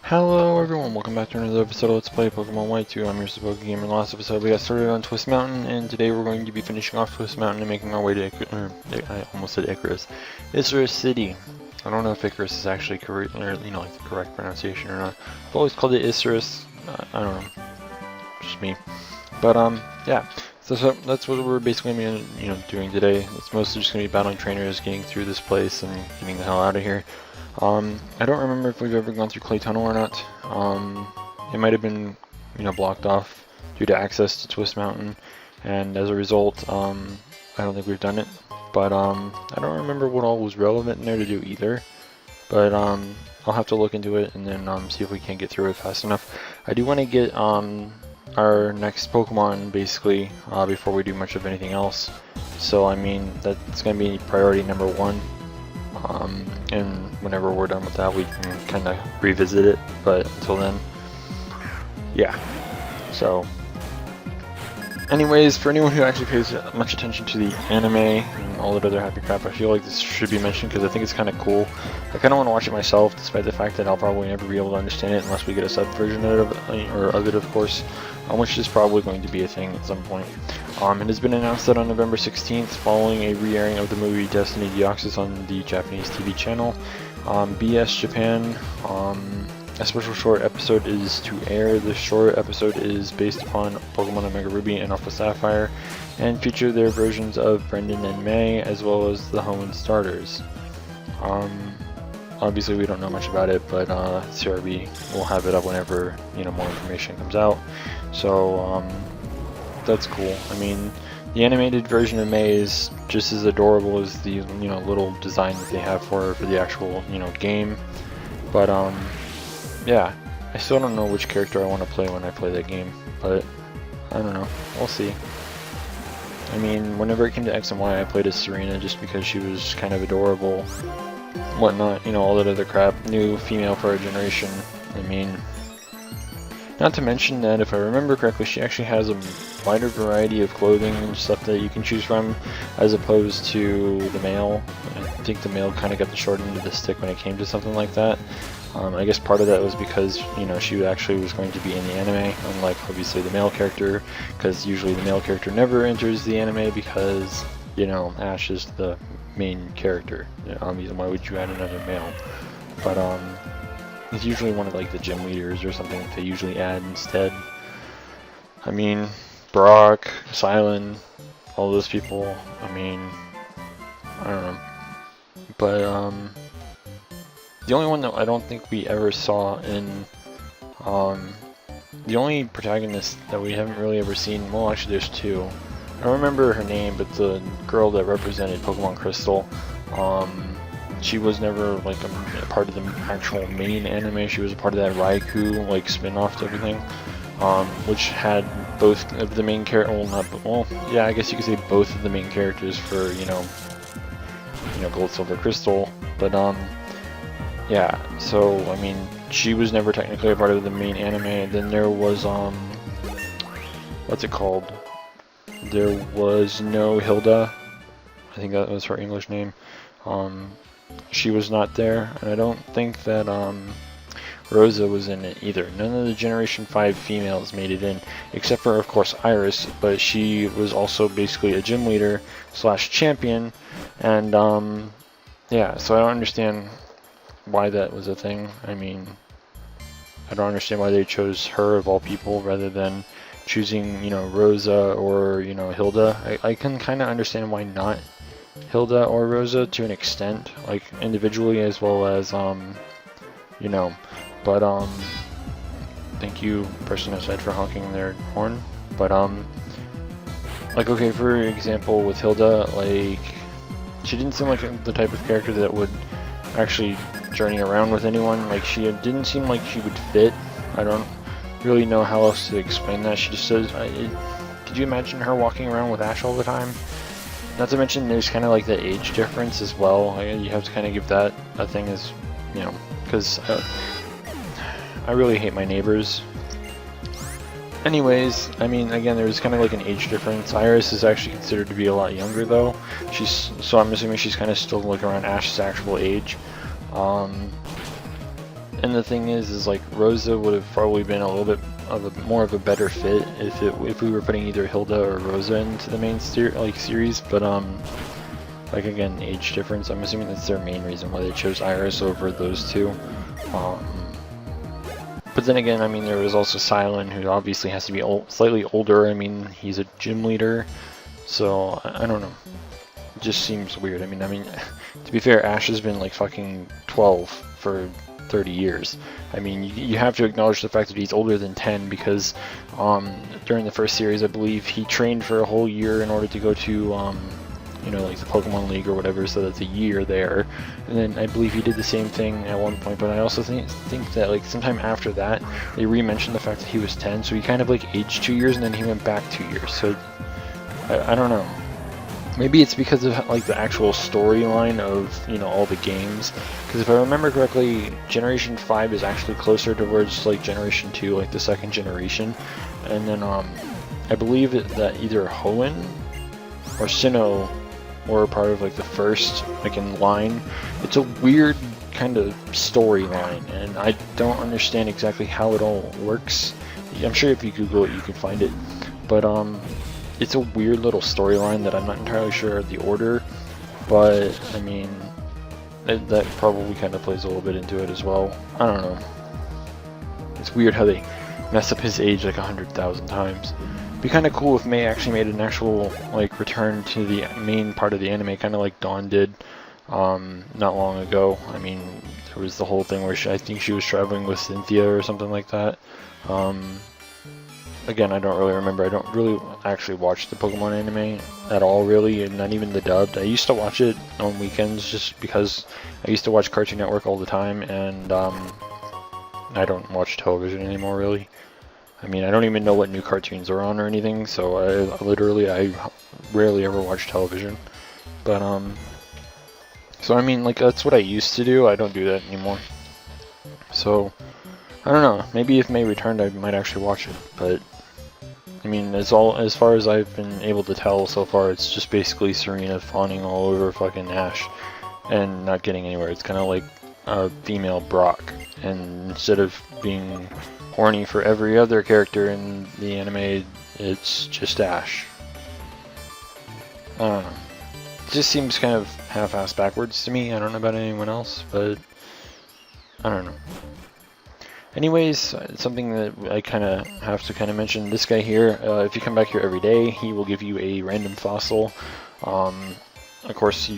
Hello everyone, welcome back to another episode of Let's Play Pokemon White 2. I'm your Smogon Gamer. In the last episode we got started on Twist Mountain, and today we're going to be finishing off Twist Mountain and making our way to I almost said Icirrus. Icirrus City. I don't know if Icirrus is actually correct, or like the correct pronunciation or not. I've always called it Icirrus. I don't know. Just me. But yeah. So that's what we're basically going to be doing today. It's mostly just going to be battling trainers, getting through this place, and getting the hell out of here. I don't remember if we've ever gone through Clay Tunnel or not. It might have been, blocked off due to access to Twist Mountain, and as a result, I don't think we've done it. But I don't remember what all was relevant in there to do either. But I'll have to look into it and then see if we can get through it fast enough. I do want to get our next Pokemon basically before we do much of anything else. So I mean that's going to be priority number one. And whenever we're done with that, we can kind of revisit it. But until then, yeah. So, anyways, for anyone who actually pays much attention to the anime and all that other happy crap, I feel like this should be mentioned because I think it's kind of cool. I kind of want to watch it myself, despite the fact that I'll probably never be able to understand it unless we get a sub version of it, of course, which is probably going to be a thing at some point. It has been announced that on November 16th, following a re-airing of the movie Destiny Deoxys on the Japanese TV channel, BS Japan, a special short episode is to air. The short episode is based upon Pokemon OmegaRuby and AlphaSapphire, and feature their versions of Brendan and May, as well as the home and starters. Obviously we don't know much about it, but Serebii will have it up whenever more information comes out. So that's cool. I mean, the animated version of May is just as adorable as the little design that they have for the actual game. But yeah, I still don't know which character I want to play when I play that game, but I don't know. We'll see. I mean, whenever it came to X and Y, I played as Serena just because she was kind of adorable, whatnot, all that other crap. New female for our generation. I mean, not to mention that if I remember correctly, she actually has a wider variety of clothing and stuff that you can choose from, as opposed to the male. I think the male kind of got the short end of the stick when it came to something like that. I guess part of that was because, she actually was going to be in the anime, unlike obviously the male character, because usually the male character never enters the anime because, Ash is the main character. Why would you add another male? But, it's usually one of like the gym leaders or something that they usually add instead. I mean, Brock, Silent, all those people, I mean, I don't know. But, the only one that I don't think we ever saw in, the only protagonist that we haven't really ever seen, well actually there's two. I don't remember her name, but the girl that represented Pokemon Crystal, she was never like a part of the actual main anime. She was a part of that Raikou like spin-off to everything, which had both of the main characters. Yeah, I guess you could say both of the main characters for Gold, Silver, Crystal. But yeah. So I mean, she was never technically a part of the main anime. And then there was what's it called? There was no Hilda. I think that was her English name. She was not there, and I don't think that Rosa was in it either. None of the Generation 5 females made it in, except for of course Iris, but she was also basically a gym leader / champion, and yeah, so I don't understand why that was a thing. I mean, I don't understand why they chose her of all people rather than choosing Rosa or Hilda. I can kind of understand why not Hilda or Rosa to an extent, like individually as well as but thank you person outside for honking their horn. But like, okay, for example with Hilda, like she didn't seem like the type of character that would actually journey around with anyone. Like, she didn't seem like she would fit. I don't really know how else to explain that. She just says, could you imagine her walking around with Ash all the time? Not to mention there's kind of like the age difference as well. You have to kind of give that a thing as, because I really hate my neighbors. Anyways, I mean, again, there's kind of like an age difference. Iris is actually considered to be a lot younger though. So I'm assuming she's kind of still like around Ash's actual age. And the thing is like Rosa would have probably been a little bit of a more of a better fit if we were putting either Hilda or Rosa into the main series. But like again, age difference. I'm assuming that's their main reason why they chose Iris over those two. But then again, I mean, there was also Silent, who obviously has to be slightly older. I mean, he's a gym leader, so I don't know. It just seems weird. I mean, to be fair, Ash has been like fucking 12 for 30 years. I mean, you have to acknowledge the fact that he's older than 10 because during the first series, I believe he trained for a whole year in order to go to you know, like the Pokemon League or whatever, so that's a year there. And then I believe he did the same thing at one point, but I also think that like sometime after that, they re-mentioned the fact that he was 10, so he kind of like aged 2 years and then he went back 2 years. So I don't know. Maybe it's because of like the actual storyline of, you know, all the games. Because if I remember correctly, Generation 5 is actually closer towards like Generation 2, like the second generation. And then I believe that either Hoenn or Sinnoh were part of like the first like in line. It's a weird kind of storyline, and I don't understand exactly how it all works. I'm sure if you Google it, you can find it. But it's a weird little storyline that I'm not entirely sure of the order, but I mean, that probably kind of plays a little bit into it as well. I don't know. It's weird how they mess up his age like 100,000 times. It'd be kind of cool if May actually made an actual like return to the main part of the anime, kind of like Dawn did not long ago. I mean, there was the whole thing where I think she was traveling with Cynthia or something like that. Again, I don't really remember. I don't really actually watch the Pokemon anime at all, really, and not even the dubbed. I used to watch it on weekends just because I used to watch Cartoon Network all the time, and I don't watch television anymore, really. I mean, I don't even know what new cartoons are on or anything, so I rarely ever watch television. But, so I mean, like, that's what I used to do. I don't do that anymore. So, I don't know. Maybe if May returned, I might actually watch it, but I mean, as far as I've been able to tell so far, it's just basically Serena fawning all over fucking Ash and not getting anywhere. It's kind of like a female Brock, and instead of being horny for every other character in the anime, it's just Ash. I don't know. It just seems kind of half-assed backwards to me. I don't know about anyone else, but I don't know. Anyways, something that I kind of have to mention, this guy here, if you come back here every day, he will give you a random fossil. Of course,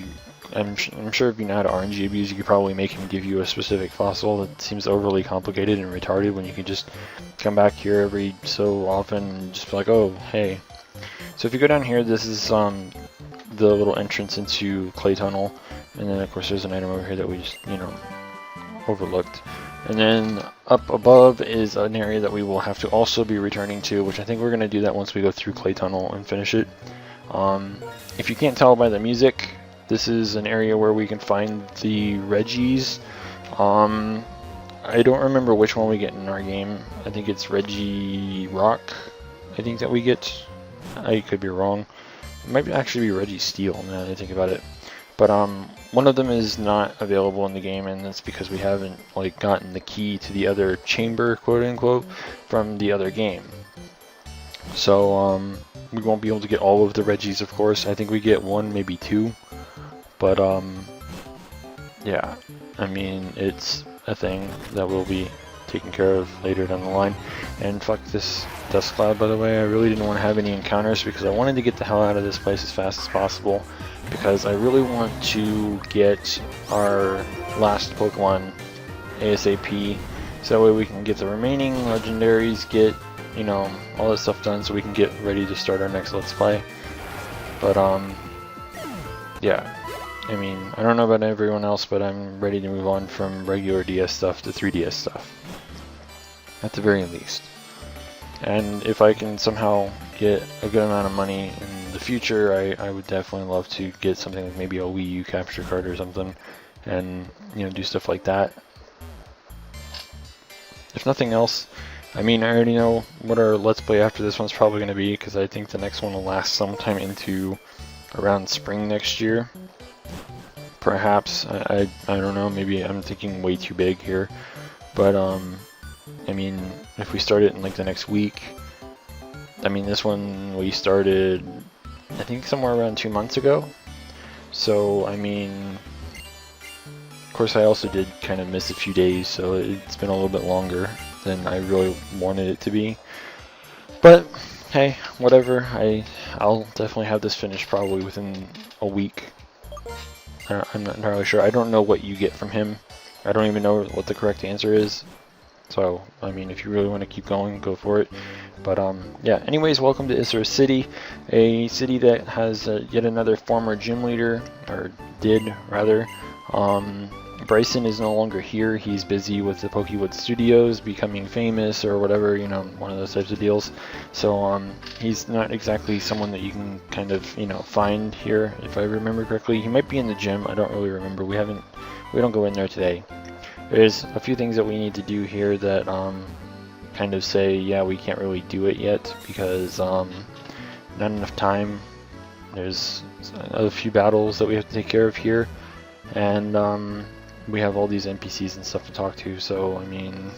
I'm sure if you know how to RNG abuse, you could probably make him give you a specific fossil. That seems overly complicated and retarded when you can just come back here every so often and just be like, oh, hey. So if you go down here, this is the little entrance into Clay Tunnel, and then of course there's an item over here that we just, you know, overlooked. And then up above is an area that we will have to also be returning to, which I think we're going to do that once we go through Clay Tunnel and finish it. If you can't tell by the music, this is an area where we can find the Reggies. I don't remember which one we get in our game. I think it's Reggie Rock, I think that we get. I could be wrong. It might actually be Reggie Steel now that I think about it. But one of them is not available in the game, and that's because we haven't like gotten the key to the other chamber, quote unquote, from the other game. So we won't be able to get all of the Reggies, of course. I think we get one, maybe two. But yeah, I mean, it's a thing that will be taken care of later down the line. And fuck this dust cloud, by the way. I really didn't want to have any encounters because I wanted to get the hell out of this place as fast as possible, because I really want to get our last Pokemon ASAP, so that way we can get the remaining legendaries, get, you know, all this stuff done so we can get ready to start our next Let's Play. But yeah, I mean, I don't know about everyone else, but I'm ready to move on from regular DS stuff to 3DS stuff, at the very least. And if I can somehow get a good amount of money in the future, I would definitely love to get something like maybe a Wii U capture card or something, and, you know, do stuff like that. If nothing else, I mean, I already know what our Let's Play after this one's probably going to be, because I think the next one will last sometime into around spring next year. Perhaps, I don't know, maybe I'm thinking way too big here. But I mean, if we start it in like the next week, I mean, this one we started, I think somewhere around 2 months ago. So I mean, of course I also did kind of miss a few days, so it's been a little bit longer than I really wanted it to be. But hey, whatever. I'll definitely have this finished probably within a week. I'm not entirely sure. I don't know what you get from him. I don't even know what the correct answer is. So, I mean, if you really want to keep going, go for it. But, yeah. Anyways, welcome to Icirrus City, a city that has yet another former gym leader, or did, rather. Bryson is no longer here. He's busy with the PokeBeach Studios, becoming famous or whatever, you know, one of those types of deals. So he's not exactly someone that you can kind of, you know, find here, if I remember correctly. He might be in the gym. I don't really remember. We don't go in there today. There's a few things that we need to do here that kind of say, yeah, we can't really do it yet because not enough time. There's a few battles that we have to take care of here, and we have all these NPCs and stuff to talk to, so I mean,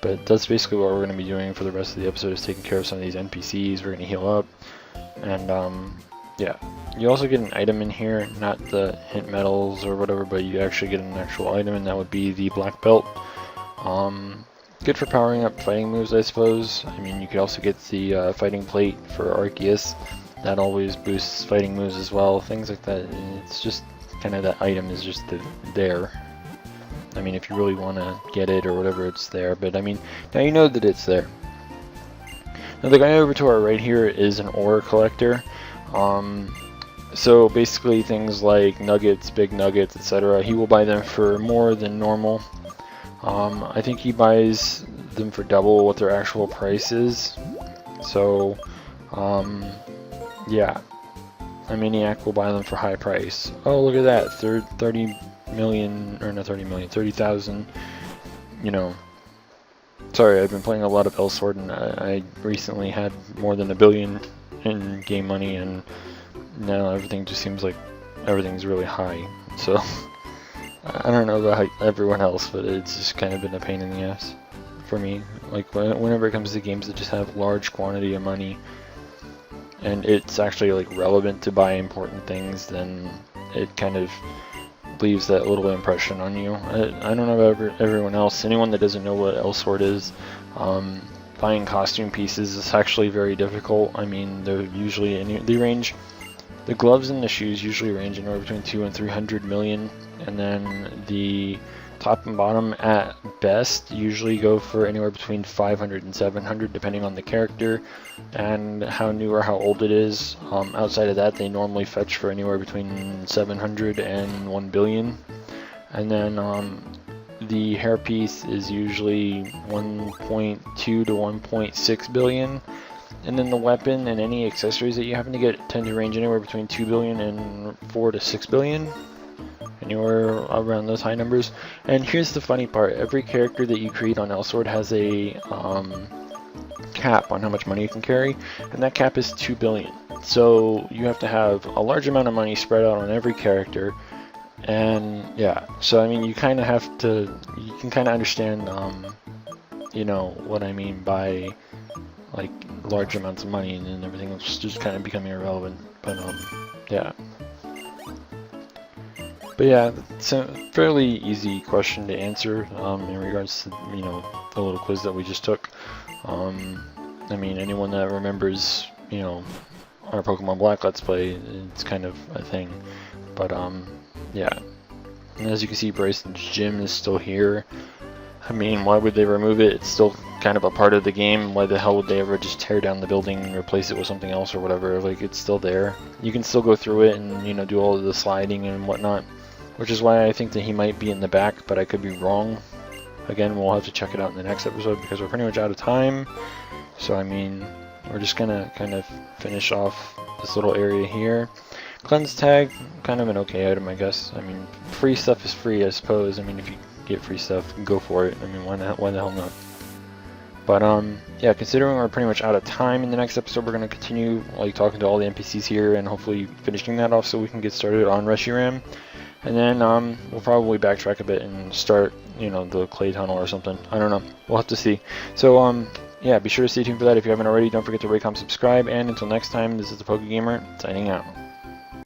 but that's basically what we're going to be doing for the rest of the episode, is taking care of some of these NPCs. We're going to heal up, and yeah, you also get an item in here, not the hint medals or whatever, but you actually get an actual item, and that would be the black belt. Good for powering up fighting moves, I suppose. I mean, you could also get the fighting plate for Arceus. That always boosts fighting moves as well, things like that. And it's just kind of, that item is just there. I mean, if you really want to get it or whatever, it's there. But I mean, now you know that it's there. Now the guy over to our right here is an ore collector. So basically things like nuggets, big nuggets, etc. He will buy them for more than normal. I think he buys them for double what their actual price is. So yeah, a Maniac will buy them for high price. Oh, look at that, 30 million, or not 30 million, 30,000, you know. Sorry, I've been playing a lot of Elsword, and I recently had more than $1 billion in game money, and now everything just seems like everything's really high. So I don't know about everyone else, but it's just kind of been a pain in the ass for me. Like whenever it comes to games that just have large quantity of money, and it's actually like relevant to buy important things, then it kind of leaves that little impression on you. I don't know about everyone else. Anyone that doesn't know what Elsword is, buying costume pieces is actually very difficult. I mean, they're usually the gloves and the shoes usually range anywhere between 200 and 300 million, and then the top and bottom at best usually go for anywhere between 500 and 700, depending on the character and how new or how old it is. Outside of that, they normally fetch for anywhere between 700 and 1 billion. And then the hairpiece is usually 1.2 to 1.6 billion. And then the weapon and any accessories that you happen to get tend to range anywhere between 2 billion and 4 to 6 billion. Anywhere around those high numbers. And here's the funny part: every character that you create on Elsword has a cap on how much money you can carry, and that cap is 2 billion. So you have to have a large amount of money spread out on every character. And yeah, so I mean, you kind of have to, you can kind of understand, you know, what I mean by like large amounts of money, and then everything else just kind of becoming irrelevant. But yeah. But yeah, it's a fairly easy question to answer in regards to, you know, the little quiz that we just took. I mean, anyone that remembers, you know, our Pokemon Black Let's Play, it's kind of a thing. But yeah, and as you can see, Bryson's gym is still here. I mean, why would they remove it? It's still kind of a part of the game. Why the hell would they ever just tear down the building and replace it with something else or whatever? Like, it's still there. You can still go through it and, you know, do all of the sliding and whatnot. Which is why I think that he might be in the back, but I could be wrong. Again, we'll have to check it out in the next episode because we're pretty much out of time. So, I mean, we're just gonna kind of finish off this little area here. Cleanse tag, kind of an okay item, I guess. I mean, free stuff is free, I suppose. I mean, if you get free stuff, go for it. I mean, why the hell not? But, yeah, considering we're pretty much out of time in the next episode, we're gonna continue, like, talking to all the NPCs here and hopefully finishing that off so we can get started on Reshiram. and then we'll probably backtrack a bit and start, you know, the clay tunnel or something. I don't know. We'll have to see. So yeah, be sure to stay tuned for that. If you haven't already, don't forget to rate, comment, subscribe, and until next time, this is the PokeGamer signing out.